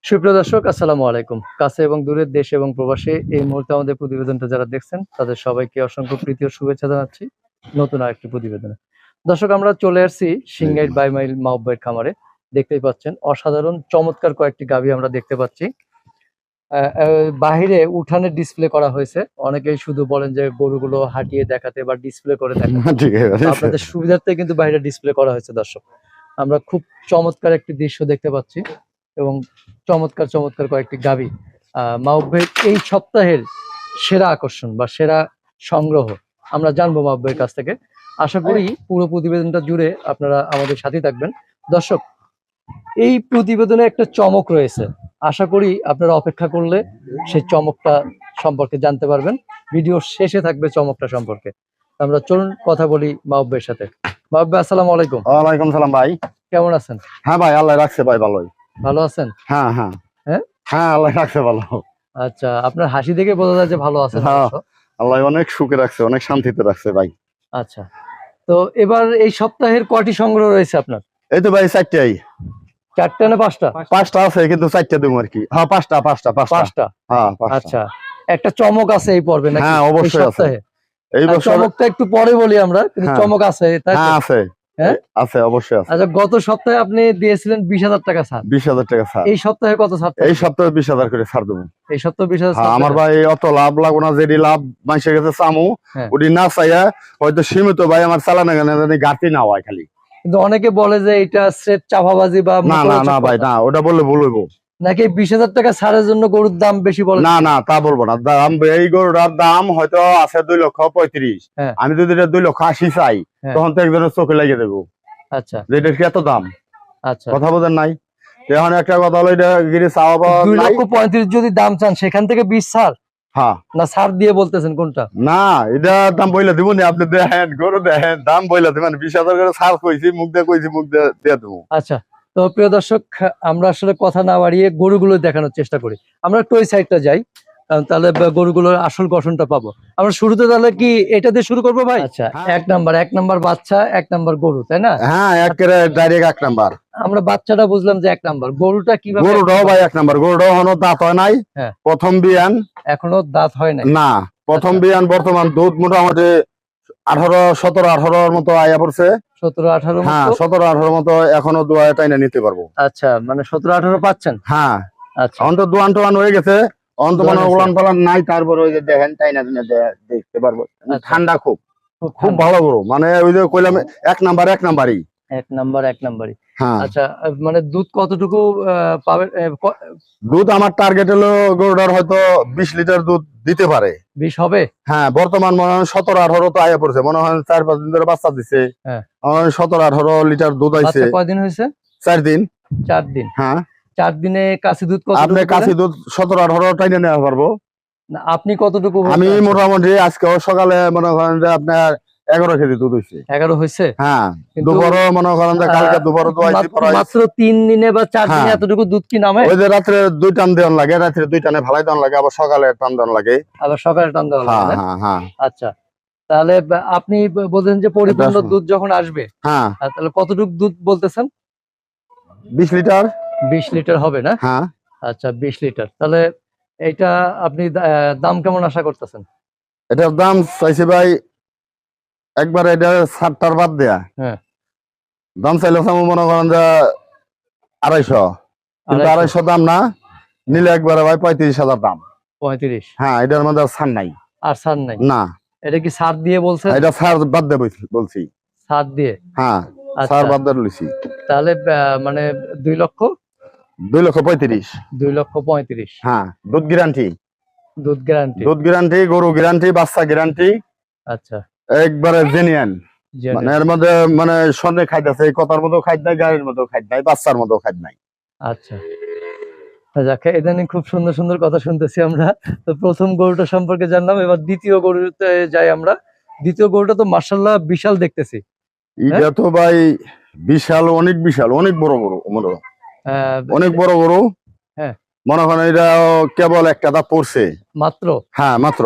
সুপ্রিয় দর্শক, আসসালামু আলাইকুম। কাছে এবং দূরের দেশ এবং প্রবাসে এই মুহূর্তে আমাদের প্রতিবেদনটা যারা দেখছেন তাদের সবাইকে অসংখ্য প্রীতি ও শুভেচ্ছা জানাচ্ছি নতুন আরেকটি প্রতিবেদনে। দর্শক, আমরা চলে আসছি সিংগাইর বাইমাইল মাহবুব ভাইয়ের খামারে। দেখতেই পাচ্ছেন অসাধারণ চমৎকার কয়েকটি গাভী আমরা দেখতে পাচ্ছি। বাহিরে উঠানে ডিসপ্লে করা হয়েছে। অনেকেই শুধু বলেন যে গরুগুলো হাঁটিয়ে দেখাতে বা ডিসপ্লে করে দেখাতে। ঠিক আছে আপনাদের সুবিধার্থে কিন্তু বাইরে ডিসপ্লে করা হয়েছে। দর্শক, আমরা খুব চমৎকার একটি দৃশ্য দেখতে পাচ্ছি এবং চমৎকার চমৎকার কয়েকটি গাভী। মাহবুব ভাইয়ের এই সপ্তাহের সেরা আকর্ষণ বা সেরা সংগ্রহ আমরা জানবো মাহবুব ভাইয়ের কাছ থেকে। আশা করি পুরো প্রতিবেদনটা জুড়ে আপনারা আমাদের সাথে থাকবেন। দর্শক, এই প্রতিবেদনে একটা চমক রয়েছে। আশা করি আপনারা অপেক্ষা করলে সেই চমকটা সম্পর্কে জানতে পারবেন। ভিডিও শেষে থাকবে চমকটা সম্পর্কে। আমরা চলুন কথা বলি মাহবুব ভাইয়ের সাথে। মাহবুব ভাই, আসসালামু আলাইকুম। ওয়ালাইকুম সালাম ভাই। কেমন আছেন? হ্যাঁ ভাই, আল্লাহ রাখছে ভাই ভালোই। ভালো আছেন? হ্যাঁ হ্যাঁ হ্যাঁ হ্যাঁ, আল্লাহ রাখছে ভালো। আচ্ছা, আপনার হাসি দেখে বোঝা যায় যে ভালো আছেন। হ্যাঁ, অবশ্য। আল্লাহ অনেক সুখে রাখছে, অনেক শান্তিতে রাখছে ভাই। আচ্ছা, তো এবার এই সপ্তাহের কয়টি সংগ্রহ রয়েছে আপনার? এই তো ভাই চারটাই। চারটা না পাঁচটা? পাঁচটা আছে কিন্তু চারটা দেবো আর কি। হ্যাঁ, পাঁচটা পাঁচটা পাঁচটা। পাঁচটা। হ্যাঁ পাঁচটা। আচ্ছা, একটা চমক আছে এই পর্বে নাকি? হ্যাঁ, অবশ্যই এই আছে। সপ্তাহে এই আর বছর চমকটা একটু পরে বলি আমরা, কিন্তু হ্যাঁ। চমক আছে, তাই তো? হ্যাঁ আছে। হ্যাঁ? আছে, অবশ্যই আছে। আচ্ছা, গত সপ্তাহে আপনি দিয়েছিলেন 20,000 টাকা ছাড়। 20,000 টাকা ছাড়। এই সপ্তাহে কত ছাড় এই থাকবে? সপ্তাহে 20,000 করে ছাড় দেবো। এই সপ্তাহে 20,000 হ্যাঁ, ছাড় আমার থাকবে? ভাই অত লাভ লাগবো না, যেটি লাভ মানুষের কাছে চামু হ্যাঁ। ওটি না চাইয়া হয়তো সীমিত ভাই আমার চালানো গানে জানি ঘাটতি না হয় খালি। কিন্তু অনেকে বলে যে এটা স্রেফ চাপাবাজি বা না না মুখরোচক না ভাই, কথা। না ওটা বললে ভুল হইব। নাকি 20,000 টাকা ছাড়ের জন্য গরুর দাম বেশি বলে? না না, তা বলবো না। দাম এই গরুটার দাম হয়তো আছে 2,35,000। হ্যাঁ। আমি যদি এটা 2,80,000 চাই হ্যাঁ। তখন তো একজনের চোখে লাগিয়ে দেবো আচ্ছা যে এটার কি এত দাম। আচ্ছা, কথা বোঝেন নাই? এখন একটা কথা হলো, এটা গিরি চাওয়া পাওয়া নাই। 2,35,000 যদি দাম চান সেখান থেকে 20 ছাড়, হ্যাঁ না ছাড় দিয়ে বলতেছেন কোনটা? না, এটা দাম বইলা দিব নি, আপনি দেখেন গরু দেখেন, দাম বইলা দিবেন। 20,000 করে ছাড় কইছি, মুখ দিয়ে কইছি, মুখ দিয়ে দেবো। আচ্ছা, তো প্রিয় দর্শক, আমরা আসলে কথা না বাড়িয়ে গরুগুলো দেখানোর চেষ্টা করি। আমরা একটু ওই সাইডটা যাই, কারণ তাহলে গরুগুলোর আসল গঠনটা পাবো। আমরা শুরুতে তাহলে কি এটা দিয়ে শুরু করবো ভাই? আচ্ছা, হ্যাঁ। এক নাম্বার বাচ্চা, 1 নাম্বার গরু, তাই না? হ্যাঁ, একেবারে ডাইরেক্ট 1 নাম্বার। আমরা বাচ্চাটা বুঝলাম যে 1 নাম্বার, গরুটা কিভাবে? গরুটাও ভাই 1 নাম্বার। গরুটাও এখনো দাঁত হয় নাই। হ্যাঁ। প্রথম বিয়ান। এখনো দাঁত হয় নাই? না, প্রথম আচ্ছা। বিয়ান। বর্তমান দুধ মোটামুটি 17-18 মতো আয়া পড়ছে। 17-18 হ্যাঁ, মতো? 17-18 মতো এখনো দোয়া টাইনা নিতে পারবো। আচ্ছা, মানে 17-18 পাচ্ছেন? হ্যাঁ, আচ্ছা, অন্ত দোয়ান টোয়ান হয়ে গেছে, অন্ত দোয়ান মানে হয়েছে। উলান পালান নাই। তারপরে ওই যে দেখেন টাইনা টাইনা দেখতে পারবো। আচ্ছা। ঠান্ডা খুব খুব ঠান্ডা। ভালো গরু, মানে ওই যে কইলাম 1 নাম্বারই। 1 নাম্বারই। হ্যাঁ, আচ্ছা, মানে দুধ কতটুকু পাবেন? দুধ আমার টার্গেট হলো গরুটার হয়তো 20 লিটার দুধ দিতে পারে। 20 হবে? হ্যাঁ, বর্তমান মনে হয় 17-18 তো আয়া পড়ছে, মনে হয় 4-5 দিন ধরে বাচ্চা দিছে। হ্যাঁ। 17-18 লিটার দুধ আইছে। বাচ্চা কয়দিন হয়েছে? 4 দিন। 4 দিন। হ্যাঁ, 4 দিনে কাশি দুধ আপনি কতটুকু কাশি পেলেন? দুধ 17-18 টাইনে নেওয়া পারবো। না, আপনি কতটুকু? আমি মোটামুটি আজকে সকালে মনে করেন যে আপনার 11 কেজি দুধ হইছে। 11 হয়েছে? হ্যাঁ, কিন্তু দুপুরও মনে করেন যে কালকে দুপুরও দোয়াইছি পড়াই। মাত্র 3 দিনে বা 4 দিনে হ্যাঁ। এতটুকু দুধ কি নামে? ওই যে রাত্রে 2 টান দেওয়ান লাগে, রাত্রে 2 টানে ভালাই দেওয়ান লাগে, আবার সকালে টান দেওয়ান লাগে। আবার সকালে টান দেওয়া লাগে হ্যাঁ না? হ্যাঁ হ্যাঁ আচ্ছা, তাহলে আপনি বলছেন যে পরিপূর্ণ এটা- দুধ যখন আসবে, হ্যাঁ, তাহলে কতটুকু দুধ বলতেছেন? 20 লিটার। 20 লিটার হবে না? হ্যাঁ, আচ্ছা, 20 লিটার। তাহলে এইটা আপনি দাম কেমন আশা করতেছেন? এটার দাম চাইছে ভাই একবারে এটা 60টার বাদ দেয়া। হ্যাঁ। দাম চাইলে মনে করেন যে 250, কিন্তু 250 দাম না, নিলে একবারে ভাই 35,000 দাম। 35? হ্যাঁ, এটার মধ্যে আর ছাড় নাই। আর ছাড় নাই? না, এটা কি ছাড় দিয়ে বলছেন? এটা ছাড় বাদ দিয়ে বলছি। ছাড় দিয়ে? হ্যাঁ, আচ্ছা, ছাড় বাদ দিয়ে লইছি। তাহলে মানে 2 লক্ষ? 2,35,000। 2,35,000? হ্যাঁ, দুধ গ্যারান্টি। দুধ গ্যারান্টি? দুধ গ্যারান্টি, গরু গ্যারান্টি, বাচ্চা গ্যারান্টি, আচ্ছা, একবারে জেনুইন। মানে এর মধ্যে মানে স্বর্ণে খাদ্য আছে, কথার মতো খাদ্য নাই, গাড়ির মতো খাদ্য নাই, বাচ্চার মতো খাদ্য নাই। আচ্ছা। যাক, ইদানিং খুব সুন্দর সুন্দর কথা শুনতেছি আমরা। তো প্রথম গরুটা সম্পর্কে জানলাম, এবার দ্বিতীয় গরুতে যাই আমরা। দ্বিতীয় গরুটা তো মাশাআল্লাহ বিশাল দেখতেছি। এটা তো ভাই বিশাল, অনেক বড় গরু, অনেক বড় গরু। হ্যাঁ। মনে করেন এটা কেবল একটা দাঁত পড়ছে মাত্র? হ্যাঁ, মাত্র।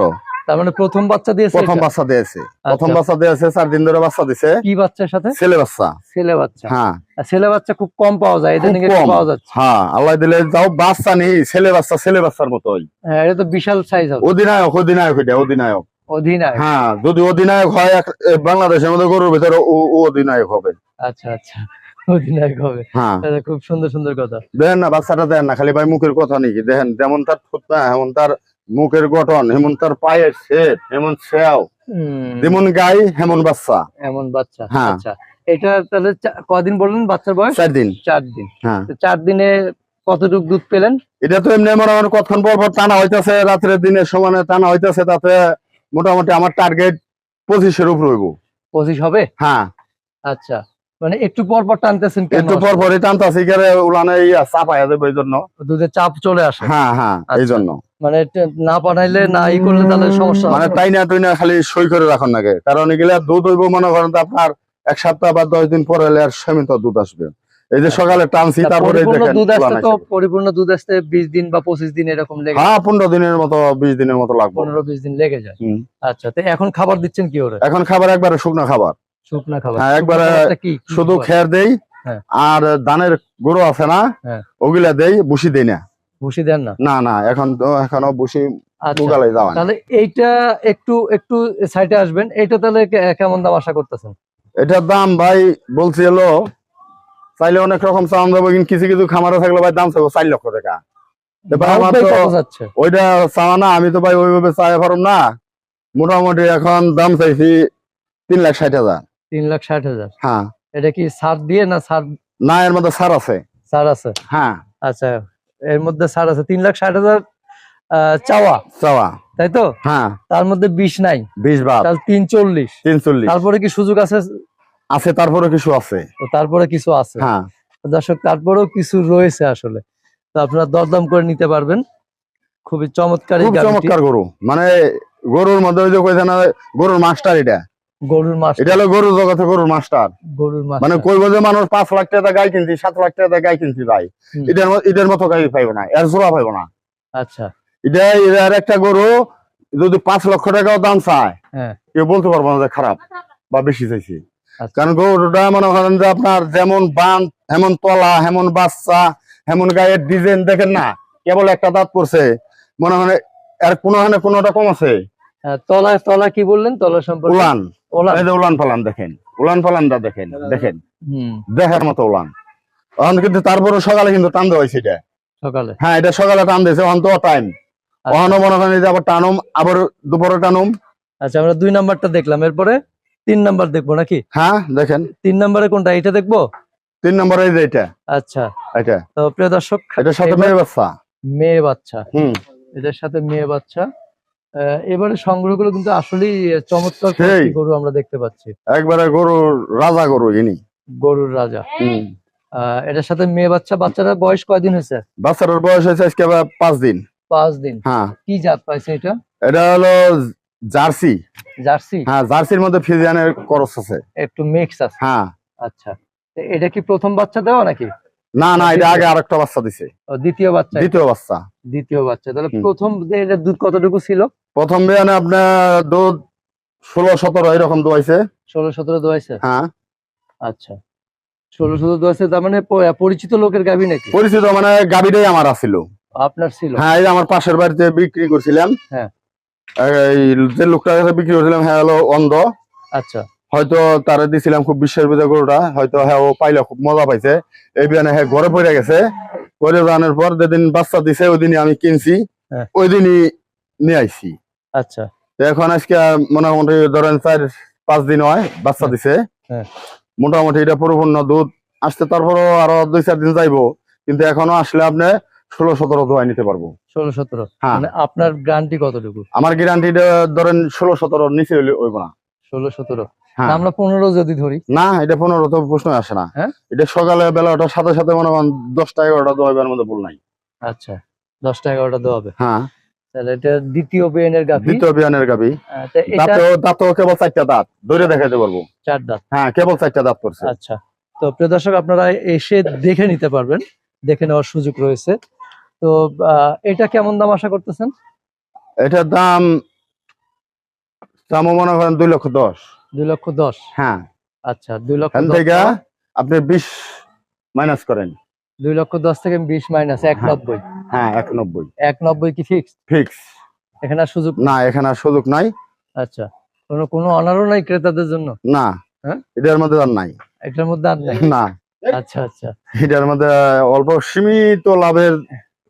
তার মানে প্রথম বাচ্চা দিয়েছে প্রথম এটা? বাচ্চা দিয়েছে, প্রথম আচ্ছা। বাচ্চা দিয়েছে, 4 দিন ধরে বাচ্চা দিছে। কি বাচ্চার সাথে? ছেলে বাচ্চা। ছেলে বাচ্চা। হ্যাঁ আর ছেলে বাচ্চা খুব কম পাওয়া যায়, এটা খুব নাকি কম। পাওয়া যাচ্ছে। হ্যাঁ আল্লাহ দিলে যাও বাচ্চা নেই, ছেলে বাচ্চা ছেলে বাচ্চার মতোই। হ্যাঁ, এটা তো বিশাল সাইজ হবে। অধিনায়ক অধিনায়ক এটা অধিনায়ক। অধিনায়ক। হ্যাঁ যদি অধিনায়ক হয় বাংলাদেশের মধ্যে গরুর ভিতরে ও অধিনায়ক হবে। আচ্ছা আচ্ছা, অধিনায়ক হবে। হ্যাঁ এটা খুব সুন্দর সুন্দর কথা। দেখেন না বাচ্চাটা, দেখেন না খালি ভাই মুখের কথা নাকি, দেখেন যেমন তার থুতনা এমন তার মুখের গঠন, এমন তার পায়ের শেপ, এমন সেও, যেমন গাই হেমন বাচ্চা। এমন বাচ্চা। হ্যাঁ। আচ্ছা, এটা তাহলে কদিন বললেন বাচ্চার বয়স? 4 দিন। 4 দিন। হ্যাঁ তো 4 দিনে কতটুকু দুধ পেলেন? এটা তো এমনি মোটামুটি কতক্ষণ পর পর টানা হইতেছে, রাত্রে দিনের সমানে টানা হইতেছে, তাতে মোটামুটি আমার টার্গেট 25-এর উপর হইব। 25 হবে? হ্যাঁ আচ্ছা, মানে একটু পর পর টানতেছেন কেন? একটু পর পরই টানতাছি করে উলানে চাপাইয়া দেবো এই জন্য। দুধের চাপ চলে আসে। হ্যাঁ হ্যাঁ এই আচ্ছা। জন্য। মানে না পাঠাইলে না ই করলে তাহলে সমস্যা মানে হবে। তাই না তুই না খালি সই করে রাখুন নাকি, কারণ এগুলা দুধ হইব মনে করেন তো আপনার 1 সপ্তাহ বা 10 দিন পরে হলে আর সীমিত দুধ আসবে। এই যে সকালে টানছি তা তারপরে পরিপূর্ণ দেখেন দুধ আসতে উলান তো আসে। পরিপূর্ণ দুধ আসতে 20 দিন বা 25 দিন এরকম লেগে হ্যাঁ 15 দিনের মতো 20 দিনের মতো লাগবে। 15-20 দিন লেগে যায়। হুম। আচ্ছা, তো এখন খাবার দিচ্ছেন কি ওরে? এখন খাবার একবারে শুকনো খাবার। শুকনা খাবার? হ্যাঁ, শুকনা একবারে খাবারটা কি কি শুধু খাবার? খের দেই। হ্যাঁ। আর ধানের গুঁড়ো আছে না, হ্যাঁ। ওগুলা দেই, বুসি দেই না। ভুসি দেন না? না না এখন তো এখনো বুসি আচ্ছা, বুগালে যাওয়া না। তাহলে এইটা একটু একটু সাইডে আসবেন, এইটা তাহলে কেমন দাম আশা করতেছেন? এটার দাম ভাই বলছি হলো, চাইলে অনেক রকম চাওয়া যাবে, কিন্তু কিছু কিছু খামারে থাকলে ভাই দাম চাইবো 4 লক্ষ টাকা। এবার আমার ভাই তো কত যাচ্ছে? ওইটা চাওয়া না, আমি তো ভাই ওইভাবে চাই পারম না। মোটামুটি এখন দাম চাইছি 3,60,000। 3,60,000? হ্যাঁ। এটা কি ছাড় দিয়ে না ছাড়? না এর মধ্যে ছাড় আছে। ছাড় আছে? হ্যাঁ আচ্ছা, এর মধ্যে ছাড় আছে। 3,60,000 চাওয়া, চাওয়া। তাই তো? হ্যাঁ তার মধ্যে 20 নাই, 20 বাদ, তাহলে 340। 340 তারপরে কি সুযোগ আছে? আছে, তারপরে কিছু আছে। ও, তারপরে কিছু আছে। হ্যাঁ দর্শক, তারপরেও কিছু রয়েছে আসলে, তো আপনারা দরদাম করে নিতে পারবেন। খুবই চমৎকার এই খুব গাভীটি। চমৎকার গরু, মানে গরুর মধ্যে ওই যে কইছে না গরুর মাস্টার, এটা গরুর মাস, এটা হলো গরুর জগতে গরুর মাস্টার। গরুর মাস মানে কইব যে মানুষ 5 লাখ টাকা গাই কিনছি, 7 লাখ টাকা গাই কিনছি ভাই, হুম। এটার মতো গাই পাইবো না, এর জোড়া পাইবো না। আচ্ছা। এর একটা গরু যদি 5 লক্ষ টাকাও দাম চায়, হ্যাঁ। কেউ বলতে পারবো না যে খারাপ বা বেশি চাইছি। আচ্ছা। কারণ গরুটা মনে করেন যে আপনার যেমন বান, হেমন তলা, হেমন বাচ্চা, হেমন গায়ের ডিজাইন দেখেন না, কেবল একটা দাঁত পড়ছে, মনে হয় এর কোনোটা কম আছে। তলা তলা কি বললেন? তলা সম্পর্কে? উলান, ওলান। এই যে উলান পালান দেখেন, উলান পালানটা দেখেন, দেখেন হুম। দেখার মতো উলান। এখন কিন্তু তারপরে সকালে কিন্তু টান দেওয়া হয়েছে এটা। সকালে? হ্যাঁ এটা সকালে টান দিয়েছে, অন্ত টাইম আচ্ছা। ওখানে মনে করেন যে আবার টানুম, আবার দুপুরে টানুম। আচ্ছা, আমরা 2 নাম্বারটা দেখলাম, এরপরে 3 নাম্বার দেখবো নাকি? হ্যাঁ দেখেন 3 নাম্বারে কোনটা, এটা দেখবো? 3 নম্বরে এই যে এটা, আচ্ছা, এটা তো প্রিয় দর্শক, এটার সাথে মেয়ে বাচ্চা। মেয়ে বাচ্চা, হুম এটার সাথে মেয়ে বাচ্চা। এবারে সংগ্রহগুলো কিন্তু আসলেই চমৎকার সেই। কয়েকটি গরু আমরা দেখতে পাচ্ছি। একবারে গরুর রাজা গরু ইনি। গরুর রাজা। হুম। এটার সাথে মেয়ে বাচ্চা। বাচ্চাটার বয়স কয়দিন হয়েছে? বাচ্চাটার বয়স হয়েছে আজকে 5 দিন। 5 দিন। হ্যাঁ কি জাত পাইছে এটা? এটা হলো জার্সি। জার্সি? হ্যাঁ জার্সির মধ্যে ফ্রিজিয়ানের করস আছে। একটু মিক্স আছে। হ্যাঁ। আচ্ছা, তো এটা কি প্রথম বাচ্চা দেওয়া নাকি? না না এটা আগে আরেকটা বাচ্চা দিছে, ও, দ্বিতীয় বাচ্চা। দ্বিতীয় বাচ্চা। দ্বিতীয় বাচ্চা। তাহলে হুম। প্রথম এটা দুধ কতটুকু ছিল? প্রথম বিয়ানে আপনার দুধ 16-17 এরকম দোয়াইছে। 16-17 দোয়াইছে? হ্যাঁ। আচ্ছা, 16-17 দোয়াইছে, তার মানে পরিচিত লোকের গাভী নাকি? পরিচিত মানে গাবিটাই আমার আছিল। আপনার ছিল? হ্যাঁ এই আমার পাশের বাড়িতে বিক্রি করছিলাম। হ্যাঁ। এই যে লোকটার কাছে বিক্রি করছিলাম হ্যাঁ হলো অন্ধ। আচ্ছা। হয়তো তারা দিছিলাম খুব বিশ্বাস ভিতরে গরুটা, হয়তো হ্যাঁ ও পাইলে খুব মজা পাইছে। এই বিয়ানে হ্যাঁ ঘরে পড়ে গেছে, পরে জানার পর যেদিন বাচ্চা দিছে ওই দিনই আমি কিনছি। হ্যাঁ। ওই দিনই নিয়ে আইছি। আচ্ছা। তো এখন আজকে মোটামুটি ধরেন 4-5 দিন হয় বাচ্চা হ্যাঁ। দিছে। হ্যাঁ। মোটামুটি এটা পরিপূর্ণ দুধ আসতে তারপরও আরো 2-4 দিন যাইবো, কিন্তু এখনো আসলে আপনি 16-17 দোয়াই নিতে পারবো। 16-17? হ্যাঁ। মানে আপনার গ্যারান্টি কতটুকু? আমার গ্যারান্টিটা ধরেন 16-17 নিচে হইব না। 16-17? হ্যাঁ। না, আমরা 15 যদি ধরি? না এটা 15 তো প্রশ্ন আসে না। হ্যাঁ। এটা সকালে বেলা ওঠার সাথে সাথে মনে করেন 10টা-11টা দোয়াইবার মধ্যে ভুল নাই। আচ্ছা, 10টা-11টা দেওয়া হবে। হ্যাঁ। তাহলে এটা দ্বিতীয় বিয়ানের গাভী। দ্বিতীয় বিয়ানের গাবি। তো এটা দাঁতও কেবল 4টা দাঁত ধরে দেখাইতে পারবো। 4 দাঁত? হ্যাঁ কেবল 4টা দাঁত করছে। আচ্ছা, তো প্রিয় দর্শক, আপনারা এসে দেখে নিতে পারবেন, দেখে নেওয়ার সুযোগ রয়েছে। তো এটা কেমন দাম আশা করতেছেন? এটার দাম চামো মনে করেন 2,10,000। 2,10,000। হ্যাঁ, আচ্ছা 2,10,000 এখান থেকে আপনি 20 মাইনাস করেন। 2,10,000 থেকে 20 মাইনাস 1,90,000। হ্যাঁ 1,90,000 1,90,000 কি ফিক্স? ফিক্স। এখানে আর সুযোগ না, এখানে আর সুযোগ নাই। আচ্ছা, কোনো অনারও নাই ক্রেতাদের জন্য? না, হ্যাঁ, এটার মধ্যে আর নাই। এটার মধ্যে আর নাই? না, আচ্ছা আচ্ছা, এটার মধ্যে অল্প সীমিত লাভের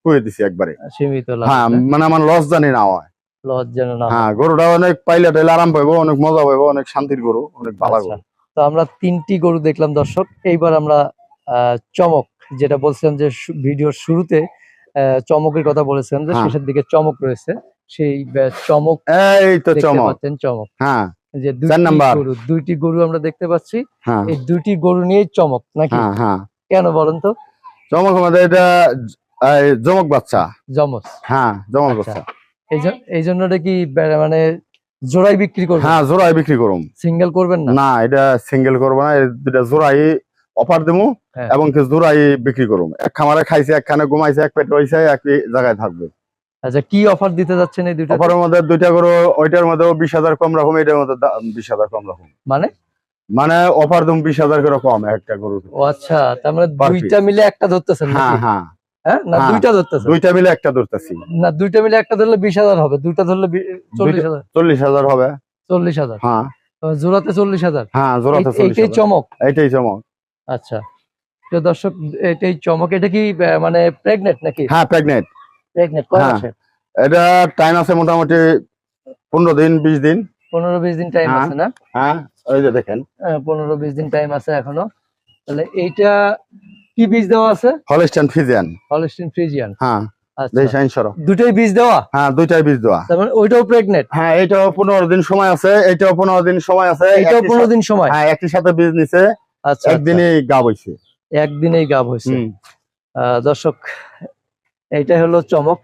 করে দিছি একবারে। সীমিত লাভ। হ্যাঁ, মানে আমার লস জানি না হয়। লস যেন না হয়। হ্যাঁ, গরুটা অনেক পাইলে টাইলে আরাম পাইবো, অনেক মজা পাইবো, অনেক শান্তির গরু, অনেক ভালো আচ্ছা, গরু। তো আমরা 3টি গরু দেখলাম দর্শক। এইবার আমরা চমক, যেটা বলছিলাম যে ভিডিওর শুরুতে চমকের কথা বলেছিলাম যে হ্যাঁ। শেষের দিকে চমক রয়েছে, সেই চমক এই তো দেখতে চমক। পাচ্ছেন। চমক, হ্যাঁ, যে 4 নাম্বার। দুইটি গরু আমরা দেখতে পাচ্ছি। হ্যাঁ এই দুইটি গরু নিয়েই চমক নাকি? হ্যাঁ হ্যাঁ, কেন বলেন তো? চমক আমাদের এটা জমক বাচ্চা। জমজ। হ্যাঁ, জমক আচ্ছা, বাচ্চা। এই জন্য এটা কি মানে জোড়াই বিক্রি করবেন? হ্যাঁ, জোড়াই বিক্রি করুম। সিঙ্গেল করবেন না? না, এটা সিঙ্গেল করবো না, এই দুটা জোড়াই অফার দেবো। হ্যাঁ। এবং কি জোড়াই বিক্রি করুম। এক খামারে খাইছে, একখানে ঘুমাইছে, এক পেট রয়েছে, একই জায়গায় থাকবে। আচ্ছা, কি অফার দিতে যাচ্ছেন এই দুইটা? অফারের মধ্যে দুইটা গরু, ওইটার মধ্যে 20,000 কম রাখুম, এটার মধ্যে 20,000 কম রাখুম। মানে অফার তুমি 20,000 করে কম একটা গরু। ও আচ্ছা, তার মানে দুইটা মিলে একটা ধরতেছেন হ্যাঁ নাকি? হ্যাঁ হ্যাঁ, না হ্যাঁ। দুইটা ধরতেছেন? দুইটা মিলে একটা ধরতেছি। না, দুইটা মিলে একটা ধরলে 20,000 হবে, দুইটা ধরলে 40,000। 40,000 হবে। 40,000? হ্যাঁ জোড়াতে 40,000? হ্যাঁ, জোড়াতে এইটাই 40,000। চমক? এইটাই চমক। আচ্ছা, তো দর্শক এটাই চমক। এটা কি মানে প্রেগনেন্ট নাকি? হ্যাঁ, প্রেগনেন্ট। প্রেগনেন্ট কয় হ্যাঁ। মাসের? এটা টাইম আছে মোটামুটি 15 দিন 20 দিন। 15-20 দিন টাইম হ্যাঁ। আছে না? হ্যাঁ, ওই যে দেখেন 15-20 দিন টাইম আছে এখনো। তাহলে এইটা কি বীজ দেওয়া আছে? Holstein Friesian. Holstein Friesian. হ্যাঁ, আচ্ছা, দেশাইন সরো। দুটোই বীজ দেওয়া? হ্যাঁ, দুইটাই বীজ দেওয়া। তার মানে ওইটাও প্রেগনেন্ট? হ্যাঁ, এইটাও 15 দিন সময় আছে, এইটাও 15 দিন সময় আছে। এইটাও 15 দিন সময়? হ্যাঁ, একই সাথে বীজ নিছে। আচ্ছা, একদিনেই গাব হইছে। একদিনেই গাব হয়েছে। হুম। দর্শক, এইটাই হলো চমক।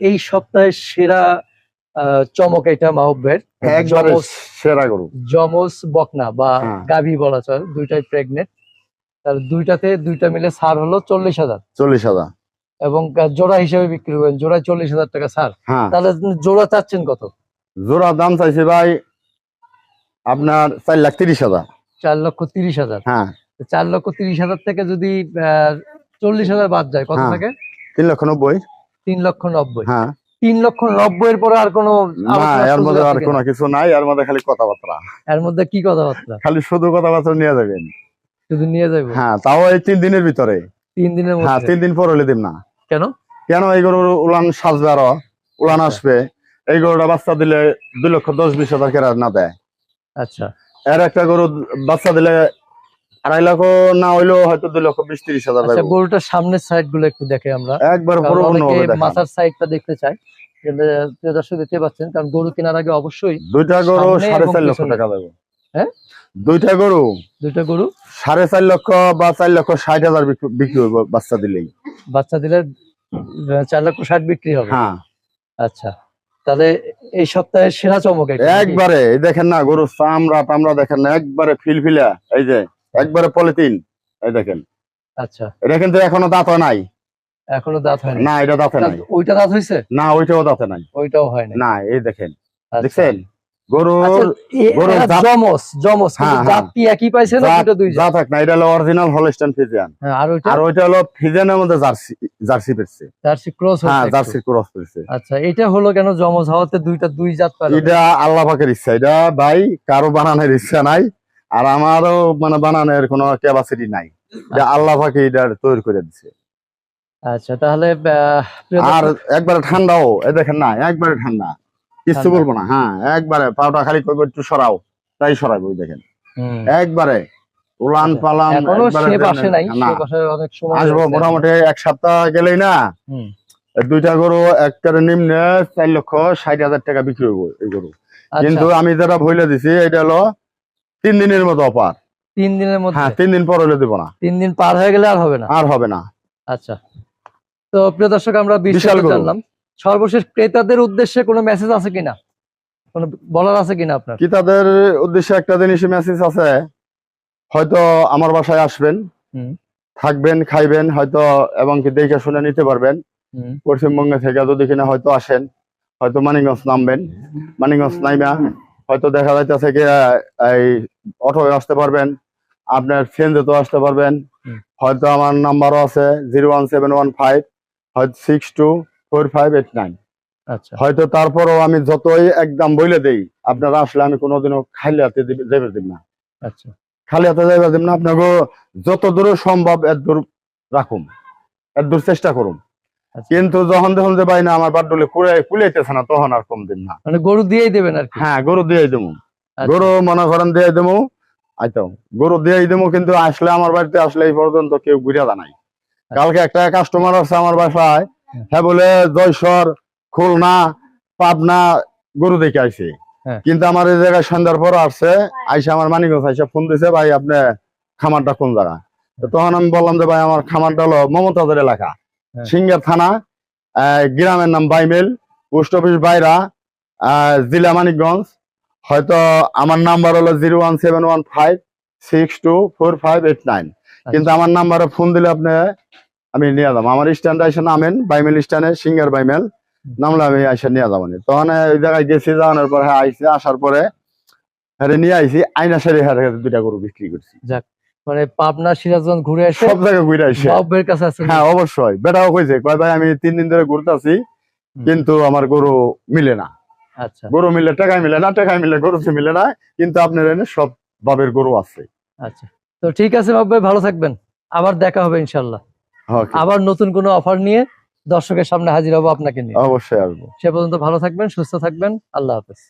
এই সপ্তাহের সেরা চমক এটা মাহবুবের। একবারে সেরা গরু। যমজ বকনা বা হ্যাঁ। গাভী বলা চলে, দুইটাই প্রেগনেন্ট। তাহলে দুইটা মিলে ছাড় হলো 40,000, 40,000। এবং জোড়া হিসেবে বিক্রি করবেন, জোড়ায় 40,000 টাকা ছাড়। হ্যাঁ, তাহলে জোড়া চাচ্ছেন কত? জোড়া দাম চাইছে ভাই আপনার 4,30,000। 4,30,000। হ্যাঁ, 4,30,000 থেকে যদি 40,000 বাদ যায়, কত হ্যাঁ। থাকে? 3,90,000। 3,90,000। হ্যাঁ। 3,90,000 এর পরে আর কোনো না, আলোচনার এর সুযোগ মধ্যে আছে আর কিনা? কোনো কিছু নাই, এর মধ্যে খালি কথাবার্তা। এর মধ্যে কি কথাবার্তা? খালি শুধু কথাবার্তা নিয়ে যাবেন। শুধু নিয়ে যাবো? হ্যাঁ, তাও এই 3 দিনের ভিতরে। 3 দিনের হ্যাঁ, মধ্যে? 3 দিন পর হলে দিন না। কেন? কেন, এই গরুর উলান সাজবে, আরো উলান আচ্ছা। আসবে। এই গরুটা বাচ্চা দিলে 2,10,20,000 কেরা না দেয়। আচ্ছা, এর একটা গরু বাচ্চা দিলে 2.5 লাখ না হইলেও হয়তো 2,20,000-30,000 আচ্ছা, দেয়। গরুটার সামনের সাইড গুলো একটু দেখে আমরা, একবার কারণ পরিপূর্ণ অনেকে ভাবে দেখান। মাথার সাইডটা দেখতে চায়। কিন্তু প্রিয় দর্শক দেখতে পাচ্ছেন, কারণ গরু কেনার আগে অবশ্যই দুইটা গরু সামনে এবং 4.5 লক্ষ পিছনে। টাকা দেবো। হ্যাঁ, দুইটা গরু দুইটা গরু 4.5 লক্ষ বা 4,60,000 বিক্রি হইব বাচ্চা দিলেই। বাচ্চা দিলে 4,60,000 বিক্রি হবে? হ্যাঁ। আচ্ছা, তাহলে এই সপ্তাহের সেরা চমক এটা নাকি? একবারে এই দেখেন না, গরু চামড়া টামড়া দেখেন না, একবারে ফিলফিলা। এই যে একবারে পলিথিন, এই দেখেন। আচ্ছা, এটা কিন্তু এখনো দাঁত হয় নাই। এখনো দাঁত হয়নি? না, এটা দাঁতে নাই। ওইটা দাঁত হইছে? না, ওইটাও দাঁতে নাই। ওইটাও হয় না? না, এই দেখেন, আচ্ছা। দেখছেন গরুর আচ্ছা, গরুর এরা জাত। জমজ কিন্তু হ্যাঁ, জাত কি একই পাইছে না দুটো দুই জাত? জাত এক না, এটা হলো অরিজিনাল হলস্টাইন ফ্রিজিয়ান। হ্যাঁ, আর ওইটা আর ওইটা হলো ফ্রিজিয়ানের মধ্যে জার্সি পেয়েছে। জার্সি ক্রস হ্যাঁ, হচ্ছে জার্সি একটু। ক্রস পেয়েছে। আচ্ছা, এটা হলো কেন জমজ হওয়াতে দুই জাত পাইলো? এটা আল্লাহ পাকের ইচ্ছা। এটা ভাই কারো বানানোর ইচ্ছা নাই, আর আমারও মানে বানানোর কোনো ক্যাপাসিটি নাই। এটা আল্লাহ পাকে এটা তৈরি করে দিচ্ছে। আচ্ছা, তাহলে প্রিয় আর দর্শক, একবারে ঠান্ডাও, এই দেখেন না, একবারে ঠান্ডা, কিছু ঠান্ডা। বলবো না। হ্যাঁ, একবারে পাউটা খালি করবো একটু সরাও, তাই সরাবো। ওই দেখেন হুম। একবারে উলান আচ্ছা, পালান। এখনো একবারে সে পাশে নাই, না, সে পাশে অনেক সময় আসবো লাগছে মোটামুটি 1 সপ্তাহ গেলেই না। হুম। এই দুইটা গরু একটারে নিম্নে 4,60,000 টাকা বিক্রি হইব এই গরু। আচ্ছা, কিন্তু আমি যেটা ভইলে দিছি এটা হলো 3 দিনের মতো অফার। 3 দিনের মধ্যে? হ্যাঁ, 3 দিন পর হলে দিব না। 3 দিন পার হয়ে গেলে আর হবে না? আর হবে না। আচ্ছা, তো প্রিয় দর্শক, আমরা বিশাল বিস্তারিত গরু। জানলাম। সর্বশেষ ক্রেতাদের উদ্দেশ্যে কোনো মেসেজ আছে কিনা, কোনো বলার আছে কিনা আপনার? কি তাদের উদ্দেশ্যে একটা জিনিস মেসেজ আছে, হয়তো আমার বাসায় আসবেন, হুম। থাকবেন, খাইবেন হয়তো, এবং কি দেখে শুনে নিতে পারবেন। হুম। পশ্চিমবঙ্গে থেকে যদি কিনা হয়তো আসেন, হয়তো মানিকগঞ্জ নামবেন, মানিকগঞ্জ নাইমা হয়তো দেখা যাইতেছে কি এই অটো আসতে পারবেন, আপনার সিএনজিতেও আসতে পারবেন। হুম। হয়তো আমার নাম্বারও আছে 01715 হয়তো 624589। আচ্ছা হয়তো তারপরও আমি যতই একদম বলে দেই, আপনারা আসলে আমি কোনোদিনও খালি হাতে যাইবে দিব না, আচ্ছা খালি হাতে যাইবে দিব না। আপনাকে যত দূর সম্ভব এত দূর রাখুন, এত দূর চেষ্টা করুন। আচ্ছা। কিন্তু যখন দেখুন যে ভাই না আমার বাড্ডুলে কুলাইতেছে না, তখন আর কম দিন না। মানে গরু দিয়েই দেবেন আর কি? হ্যাঁ, গরু দিয়েই দেবো, আচ্ছা। গরু মনে করেন দিয়ে দেবো। আইতো গরু দিয়েই দেবো, কিন্তু আসলে আমার বাড়িতে আসলে এই পর্যন্ত কেউ ঘুরে জানাই। কালকে একটা কাস্টমার আছে আমার বাসায়, হ্যাঁ বলে জয়সর, খুলনা, পাবনা গরু দেখে আইছে। হ্যাঁ। কিন্তু আমার এই জায়গায় সন্ধ্যার পর আসছে, আইসা আমার মানিকগঞ্জ আইসা ফোন দিছে, ভাই আপনি খামারটা কোন জায়গা? তো তখন আমি বললাম যে ভাই আমার খামারটা হলো মমতাজের এলাকা, হ্যাঁ। সিঙ্গার থানা, গ্রামের নাম বাইমেল, পোস্ট অফিস বাইরা, জেলা মানিকগঞ্জ। হয়তো আমার নাম্বার হলো 01715624589। কিন্তু আমার নাম্বারে ফোন দিলে আপনি আমি নিয়ে যাবো। আমার স্ট্যান্ডে এসে নামেন, বাইমেল স্ট্যান্ডে, সিঙ্গার বাইমেল নামলে আমি এসে নিয়ে যাবো। তখন ওই জায়গায় গেছি, যাওয়ানোর পরে আইসি, আসার পরে হ্যাঁ নিয়ে আইসি, আইনা সারি হারে 2টা গরু বিক্রি করছি। যাক, মানে পাবনা সিরাজগঞ্জ ঘুরে এসে সব জায়গায় ঘুরে আইসি। মাহবুবের কাছে আছেন? হ্যাঁ অবশ্যই, বেটাও কইছে, কয় ভাই আমি 3 দিন ধরে ঘুরতেছি, কিন্তু আমার গরু মিলে না। আচ্ছা গরু মিলে টাকায় মিলে না, টাকায় মিলে গরুতে মিলে না, কিন্তু আপনার এনে সব বাবের গরু আছে। আচ্ছা, তো ঠিক আছে মাহবুব ভাই, ভালো থাকবেন, আবার দেখা হবে ইনশাল্লাহ। Okay, আবার নতুন কোনো অফার নিয়ে দর্শকের সামনে হাজির হবো আপনাকে নিয়ে। অবশ্যই আসবো। সে পর্যন্ত ভালো থাকবেন, সুস্থ থাকবেন, আল্লাহ হাফেজ।